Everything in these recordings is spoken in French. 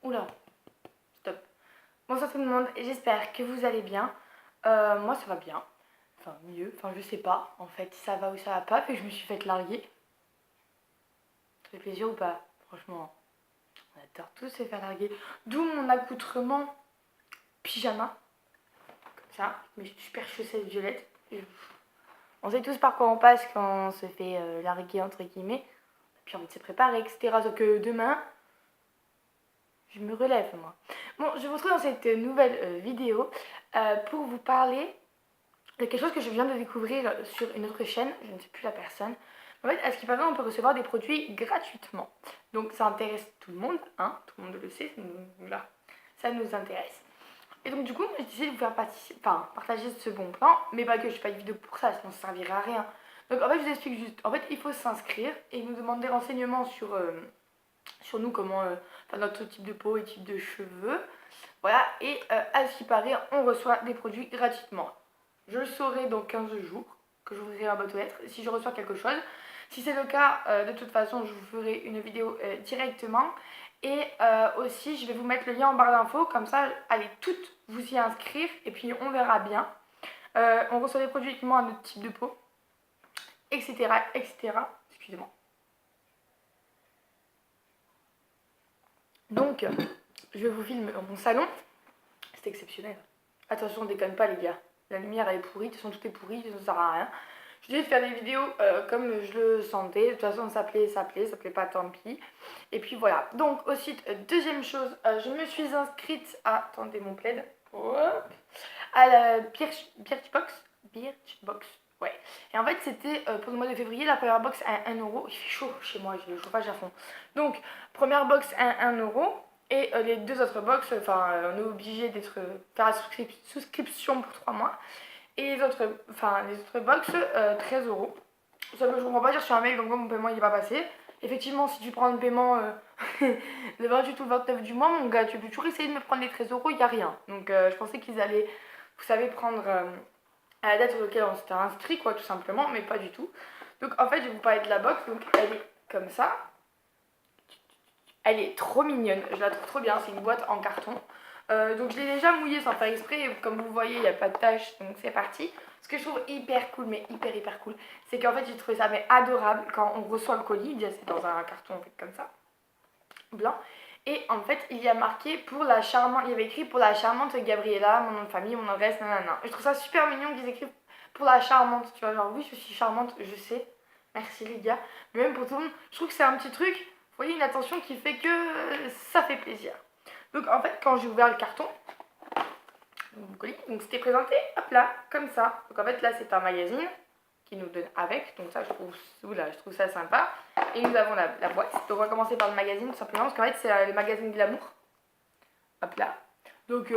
Oula, stop. Bonsoir tout le monde, j'espère que vous allez bien. Moi ça va bien, enfin mieux, enfin je sais pas en fait si ça va ou ça va pas, puis je me suis fait larguer. Ça fait plaisir ou pas? Franchement, on adore tous se faire larguer. D'où mon accoutrement pyjama, comme ça, mes super chaussettes violettes. On sait tous par quoi on passe quand on se fait larguer entre guillemets. Puis on s'est préparé, etc. Sauf que demain, je me relève moi. Bon, je vous retrouve dans cette nouvelle vidéo pour vous parler de quelque chose que je viens de découvrir sur une autre chaîne, je ne sais plus la personne. En fait, à ce qui paraît, on peut recevoir des produits gratuitement. Donc ça intéresse tout le monde, hein, tout le monde le sait, là, ça nous intéresse. Et donc du coup, j'ai décidé de vous faire partager ce bon plan, mais pas que je fais pas une vidéo pour ça, sinon ça servirait à rien. Donc en fait, je vous explique juste, en fait, il faut s'inscrire et il nous demande des renseignements sur nous, comment, notre type de peau et type de cheveux. Voilà, et à ce qui paraît, on reçoit des produits gratuitement. Je le saurai dans 15 jours, que je vous ferai ma boîte aux lettres, si je reçois quelque chose. Si c'est le cas, de toute façon, je vous ferai une vidéo directement. Et aussi, je vais vous mettre le lien en barre d'infos, comme ça, allez toutes vous y inscrire, et puis on verra bien. On reçoit des produits uniquement à notre type de peau, etc., etc. Excusez-moi. Donc, je vous filme dans mon salon. C'est exceptionnel. Attention, on déconne pas les gars. La lumière elle est pourrie, de toute façon tout est pourri, ça ne sert à rien. Je disais de faire des vidéos comme je le sentais. De toute façon ça plaît pas, tant pis. Et puis voilà. Donc aussi, deuxième chose, je me suis inscrite à... Attendez mon plaid. Hop, à la Birchbox. Birchbox. Ouais. Et en fait c'était pour le mois de février, la première box à 1€. Il fait chaud chez moi, j'ai le chauffage à fond. Donc première box à 1€. Et les deux autres box, on est obligé d'être faire la souscription pour 3 mois. Et les autres box, 13€. Ça que je comprends pas, j'ai reçu un mail, donc mon paiement il est pas passé. Effectivement, si tu prends le paiement le 28 ou le 29 du mois, mon gars, tu peux toujours essayer de me prendre les 13€, il n'y a rien. Donc je pensais qu'ils allaient, vous savez, prendre à la date auquel on s'était inscrit, quoi, tout simplement, mais pas du tout. Donc en fait, je vais vous parler de la box, donc elle est comme ça. Elle est trop mignonne, je la trouve trop bien, c'est une boîte en carton. Donc je l'ai déjà mouillée sans faire exprès, comme vous voyez il n'y a pas de tache, donc c'est parti. Ce que je trouve hyper cool, mais hyper cool, c'est qu'en fait j'ai trouvé ça mais adorable quand on reçoit le colis, déjà c'est dans un carton en fait, comme ça, blanc. Et en fait il y a marqué pour la charmante, il y avait écrit pour la charmante Gabriella, mon nom de famille, mon adresse, nanana. Je trouve ça super mignon qu'ils écrivent pour la charmante, tu vois, genre oui je suis charmante, je sais, merci les gars. Mais même pour tout le monde, je trouve que c'est un petit truc... Vous voyez, une attention qui fait que ça fait plaisir. Donc en fait, quand j'ai ouvert le carton, donc c'était présenté, hop là, comme ça. Donc en fait, là, c'est un magazine qui nous donne avec. Donc ça, je trouve ça sympa. Et nous avons la boîte. Donc on va commencer par le magazine, tout simplement, parce qu'en fait, c'est le magazine Glamour. Hop là. Donc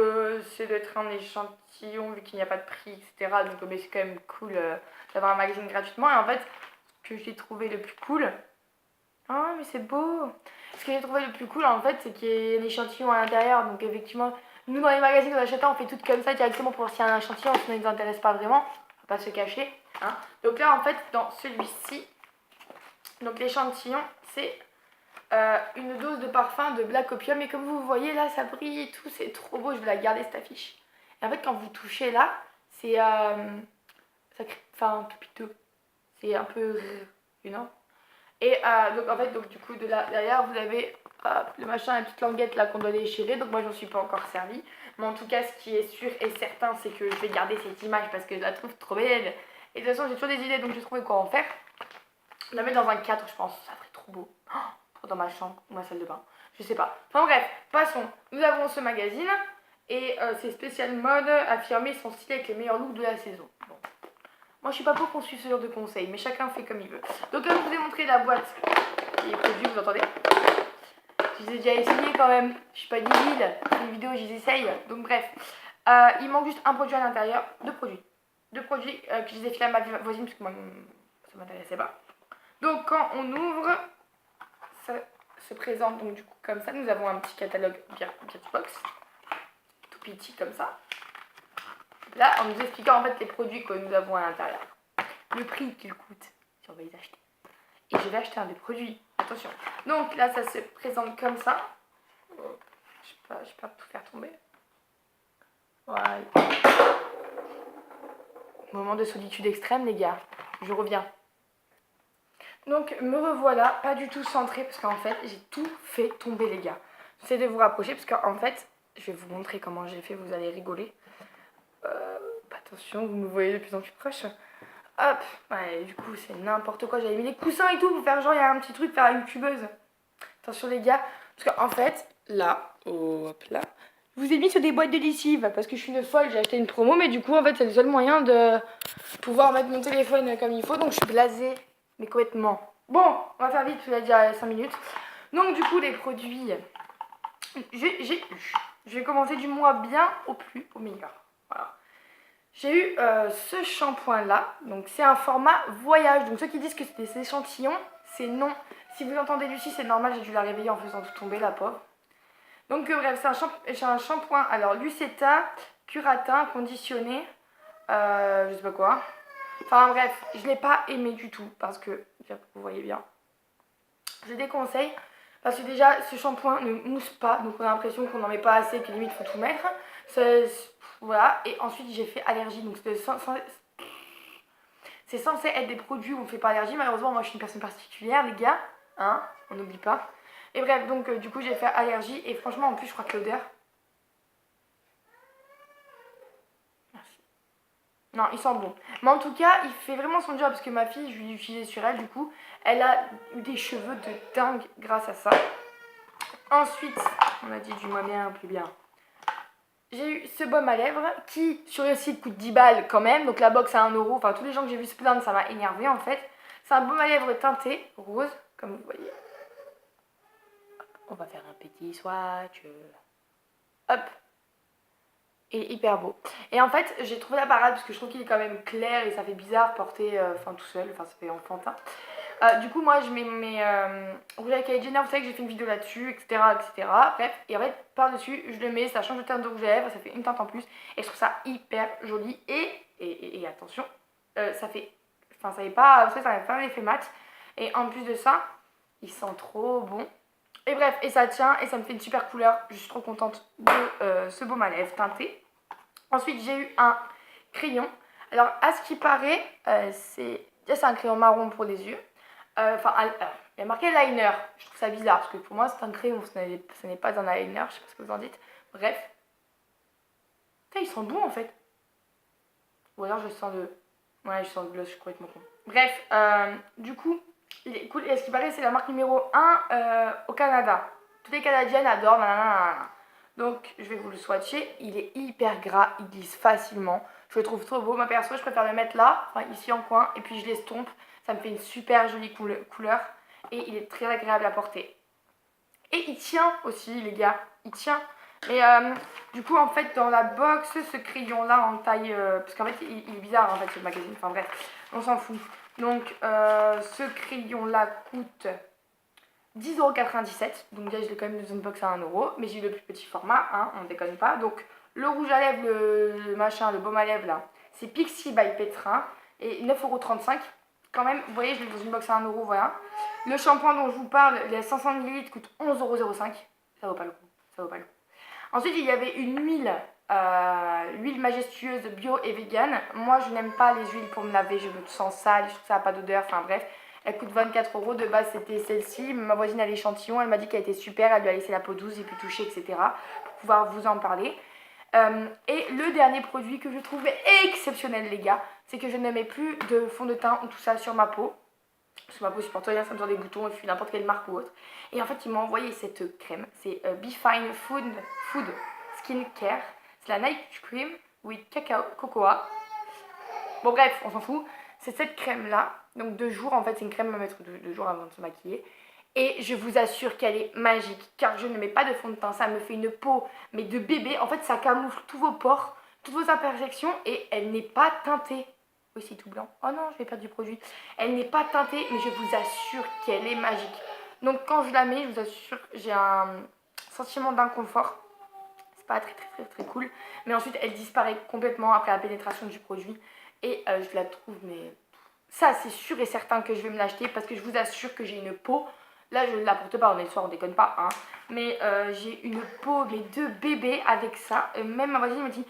c'est d'être un échantillon, vu qu'il n'y a pas de prix, etc. Donc mais c'est quand même cool d'avoir un magazine gratuitement. Et en fait, ce que j'ai trouvé le plus cool... Oh mais c'est beau. Ce que j'ai trouvé le plus cool en fait, c'est qu'il y a un échantillon à l'intérieur. Donc effectivement, nous dans les magazines qu'on achète, on fait tout comme ça directement pour voir s'il y a un échantillon, sinon ils ne nous intéressent pas vraiment. On va pas se cacher, hein. Donc là en fait, dans celui-ci, donc l'échantillon, c'est une dose de parfum de Black Opium. Et comme vous voyez là, ça brille et tout, c'est trop beau. Je vais la garder cette affiche. Et en fait, quand vous touchez là, c'est tout piteux. C'est un peu, you know. Et donc en fait, du coup de là derrière vous avez le machin, la petite languette là qu'on doit déchirer. Donc moi j'en suis pas encore servi. Mais en tout cas ce qui est sûr et certain c'est que je vais garder cette image parce que je la trouve trop belle. Et de toute façon j'ai toujours des idées donc j'ai trouvé quoi en faire. Je la mets dans un cadre je pense, ça ferait trop beau. Oh, dans ma chambre ou ma salle de bain, je sais pas. Enfin bref, passons. Nous avons ce magazine et c'est spécial mode, affirmer son style avec les meilleurs looks de la saison. Bon. Moi je suis pas pour qu'on suive ce genre de conseils, mais chacun fait comme il veut. Donc comme je vous ai montré la boîte qui est produite, vous entendez? Je les ai déjà essayé quand même, je suis pas débile, les vidéos je les essaye. Donc bref, il manque juste un produit à l'intérieur, deux produits. Deux produits que je les ai filés à ma voisine parce que moi ça m'intéressait pas. Donc quand on ouvre, ça se présente donc du coup comme ça. Nous avons un petit catalogue Birchbox, tout petit comme ça. Là, en nous expliquant en fait les produits que nous avons à l'intérieur, le prix qu'ils coûtent si on va les acheter. Et je vais acheter un des produits, attention. Donc là, ça se présente comme ça. Je vais pas tout faire tomber. Voilà. Moment de solitude extrême, les gars. Je reviens. Donc, me revoilà, pas du tout centrée, parce qu'en fait, j'ai tout fait tomber, les gars. J'essaie de vous rapprocher, parce qu'en fait, je vais vous montrer comment j'ai fait, vous allez rigoler. Attention, vous me voyez de plus en plus proche. Hop, ouais, du coup, c'est n'importe quoi. J'avais mis des coussins et tout pour faire genre, il y a un petit truc, faire la youtubeuse. Attention, les gars, parce qu'en fait, là, hop là, je vous ai mis sur des boîtes de lessive, parce que je suis une folle, j'ai acheté une promo, mais du coup, en fait, c'est le seul moyen de pouvoir mettre mon téléphone comme il faut, donc je suis blasée, mais complètement. Bon, on va faire vite, parce qu'il a déjà 5 minutes. Donc, du coup, les produits, je vais commencer du moins bien au meilleur. Voilà. J'ai eu ce shampoing là, donc c'est un format voyage, donc ceux qui disent que c'est des échantillons, c'est non. Si vous entendez Lucie, c'est normal, j'ai dû la réveiller en faisant tout tomber, la pauvre. Donc bref, c'est un shampoing, alors Lucetta, curatin, conditionné, je sais pas quoi. Enfin bref, je l'ai pas aimé du tout, parce que, vous voyez bien, je déconseille. Parce que déjà, ce shampoing ne mousse pas, donc on a l'impression qu'on n'en met pas assez, que limite faut tout mettre. Voilà, et ensuite j'ai fait allergie, donc c'est censé être des produits où on ne fait pas allergie. Malheureusement, moi je suis une personne particulière, les gars, hein, on n'oublie pas. Et bref, donc du coup j'ai fait allergie, et franchement, en plus, je crois que l'odeur... Merci. Non, il sent bon. Mais en tout cas, il fait vraiment son job, parce que ma fille, je l'ai utilisé sur elle, du coup, elle a eu des cheveux de dingue grâce à ça. Ensuite, on a dit du moins bien, plus bien. J'ai eu ce baume à lèvres qui, sur le site, coûte 10 balles quand même. Donc la box à 1 euro. Enfin, tous les gens que j'ai vu se plaindre, ça m'a énervé en fait. C'est un baume à lèvres teinté rose, comme vous voyez. On va faire un petit swatch. Hop. Il est hyper beau. Et en fait, j'ai trouvé la parade parce que je trouve qu'il est quand même clair et ça fait bizarre porter tout seul. Enfin, ça fait enfantin. Du coup, moi, je mets mes rouges à Kylie Jenner. Vous savez que j'ai fait une vidéo là-dessus, etc., etc. Bref, et en fait, par-dessus, je le mets. Ça change de teinte de rouge à lèvres. Ça fait une teinte en plus. Et je trouve ça hyper joli. Et attention, ça fait... Enfin, ça n'est pas... Ça n'a pas un effet mat. Et en plus de ça, il sent trop bon. Et bref, et ça tient. Et ça me fait une super couleur. Je suis trop contente de ce baume à lèvres teinté. Ensuite, j'ai eu un crayon. Alors, à ce qui paraît, c'est un crayon marron pour les yeux. Il y a marqué liner. Je trouve ça bizarre parce que pour moi, c'est un crayon. Ce n'est pas un eyeliner. Je sais pas ce que vous en dites. Bref. Putain, il sent bon en fait. Ou alors, je sens le. Ouais, je sens le gloss. Je suis complètement con. Bref, du coup, il est cool. Et à ce qui paraît, c'est la marque numéro 1 au Canada. Toutes les Canadiennes adorent. Nanana. Donc, je vais vous le swatcher. Il est hyper gras. Il glisse facilement. Je le trouve trop beau. Ma perso, je préfère le mettre là, enfin ici en coin. Et puis, je l'estompe. Ça me fait une super jolie couleur. Et il est très agréable à porter. Et il tient aussi, les gars. Il tient. Mais du coup, en fait, dans la box, ce crayon-là en taille... parce qu'en fait, il est bizarre, en fait, ce magazine. Enfin bref, on s'en fout. Donc, ce crayon-là coûte 10,97 €. Donc déjà, je l'ai quand même dans une box à 1 €. Mais j'ai eu le plus petit format, hein, on ne déconne pas. Donc, le rouge à lèvres, le machin, le baume à lèvres, là, c'est Pixie by Petra. Et 9,35 €. Quand même, vous voyez, je l'ai dans une box à 1 €, voilà. Le shampoing dont je vous parle, les 500 ml coûte 11,05 €. Ça vaut pas le coup, ça vaut pas le coup. Ensuite, il y avait une huile majestueuse bio et vegan. Moi, je n'aime pas les huiles pour me laver, je me sens sale, je trouve que ça n'a pas d'odeur, enfin bref. Elle coûte 24 €, de base c'était celle-ci. Ma voisine a l'échantillon, elle m'a dit qu'elle était super, elle lui a laissé la peau douce, j'ai pu toucher, etc. pour pouvoir vous en parler. Et le dernier produit que je trouvais exceptionnel, les gars, c'est que je ne mets plus de fond de teint ou tout ça sur ma peau. Parce que ma peau supporte rien, ça me sort des boutons, je suis n'importe quelle marque ou autre. Et en fait, ils m'ont envoyé cette crème. C'est Be Fine Food Skin Care. C'est la Night Cream with Cacao Cocoa. Bon bref, on s'en fout. C'est cette crème-là. Donc 2 jours, en fait, c'est une crème à mettre 2 jours avant de se maquiller. Et je vous assure qu'elle est magique, car je ne mets pas de fond de teint. Ça me fait une peau, mais de bébé. En fait, ça camoufle tous vos pores, toutes vos imperfections, et elle n'est pas teintée. Oui, c'est tout blanc. Oh non, je vais perdre du produit. Elle n'est pas teintée, mais je vous assure qu'elle est magique. Donc quand je la mets, je vous assure, j'ai un sentiment d'inconfort. C'est pas très cool. Mais ensuite, elle disparaît complètement après la pénétration du produit. Et je la trouve, mais... Ça, c'est sûr et certain que je vais me l'acheter, parce que je vous assure que j'ai une peau... là je ne la porte pas, on est le soir, on déconne pas, hein. Mais j'ai une peau mais de bébé avec ça. Même ma voisine me dit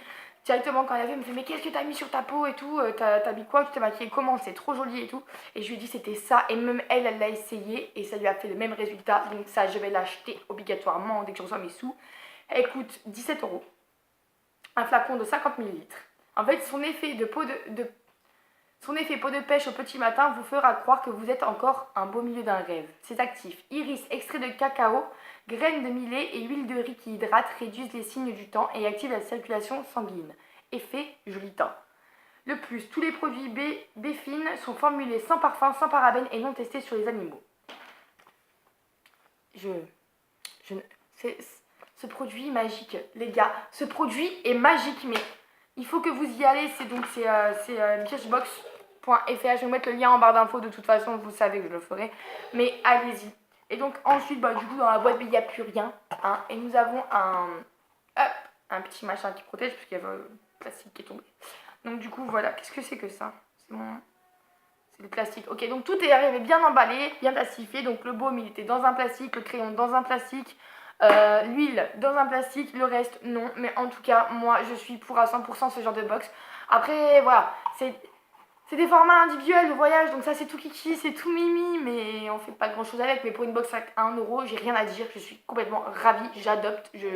directement quand elle a vu, elle me fait mais qu'est-ce que t'as mis sur ta peau et tout, t'as mis quoi, tu t'es maquillée comment, c'est trop joli et tout. Et je lui ai dit c'était ça, et même elle l'a essayé et ça lui a fait le même résultat. Donc ça je vais l'acheter obligatoirement dès que je reçois mes sous. Elle coûte 17 €. Un flacon de 50 millilitres. En fait son effet son effet peau de pêche au petit matin vous fera croire que vous êtes encore un beau milieu d'un rêve. C'est actif. Iris, extrait de cacao, graines de millet et huile de riz qui hydratent, réduisent les signes du temps et activent la circulation sanguine. Effet joli teint. Le plus, tous les produits Béfine sont formulés sans parfum, sans parabènes et non testés sur les animaux. Ce produit est magique, les gars. Ce produit est magique, mais il faut que vous y allez. C'est Birchbox.fr. Je vais vous mettre le lien en barre d'infos. De toute façon, vous savez que je le ferai. Mais allez-y. Et donc ensuite, du coup, dans la boîte, il n'y a plus rien. Hein, et nous avons un petit machin qui protège, parce qu'il y a le plastique qui est tombé. Donc du coup, voilà. Qu'est-ce que c'est que ça? C'est le plastique. Ok, donc tout est arrivé bien emballé, bien plastifié. Donc le baume, il était dans un plastique, le crayon dans un plastique, l'huile dans un plastique, le reste non. Mais en tout cas, moi, je suis pour à 100% ce genre de box. Après, voilà, c'est des formats individuels de voyage, donc ça c'est tout kiki, c'est tout mimi, mais on fait pas grand chose avec. Mais pour une box à 1 €, j'ai rien à dire, je suis complètement ravie, j'adopte, je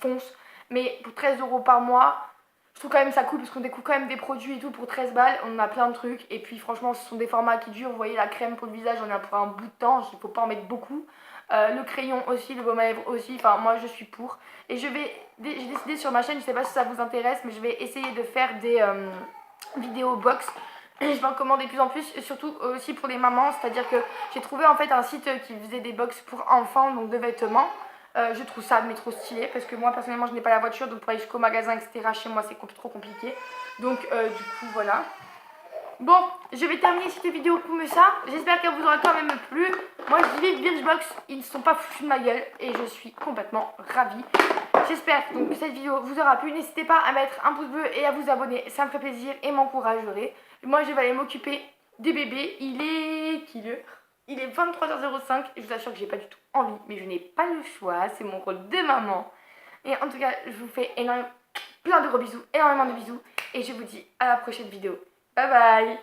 fonce. Mais pour 13 € par mois, je trouve quand même ça cool parce qu'on découvre quand même des produits et tout pour 13 balles, on a plein de trucs. Et puis franchement, ce sont des formats qui durent, vous voyez la crème pour le visage, on en a pour un bout de temps, il faut pas en mettre beaucoup. Le crayon aussi, le baume à lèvres aussi, enfin moi je suis pour. Et j'ai décidé sur ma chaîne, je sais pas si ça vous intéresse, mais je vais essayer de faire des vidéos box. Je vais en commander de plus en plus, surtout aussi pour les mamans, c'est-à-dire que j'ai trouvé en fait un site qui faisait des box pour enfants, donc de vêtements. Je trouve ça mais trop stylé parce que moi personnellement je n'ai pas la voiture, donc pour aller jusqu'au magasin etc chez moi c'est trop compliqué. Donc du coup voilà. Bon, je vais terminer cette vidéo comme ça. J'espère qu'elle vous aura quand même plu. Moi je dis vive Birchbox, ils ne sont pas foutus de ma gueule et je suis complètement ravie. J'espère donc que cette vidéo vous aura plu. N'hésitez pas à mettre un pouce bleu et à vous abonner, ça me ferait plaisir et m'encouragerait. Moi je vais aller m'occuper des bébés. Il est 23h05 et je vous assure que j'ai pas du tout envie, mais je n'ai pas le choix, c'est mon rôle de maman. Et en tout cas, je vous fais plein de gros bisous, énormément de bisous, et je vous dis à la prochaine vidéo. Bye bye!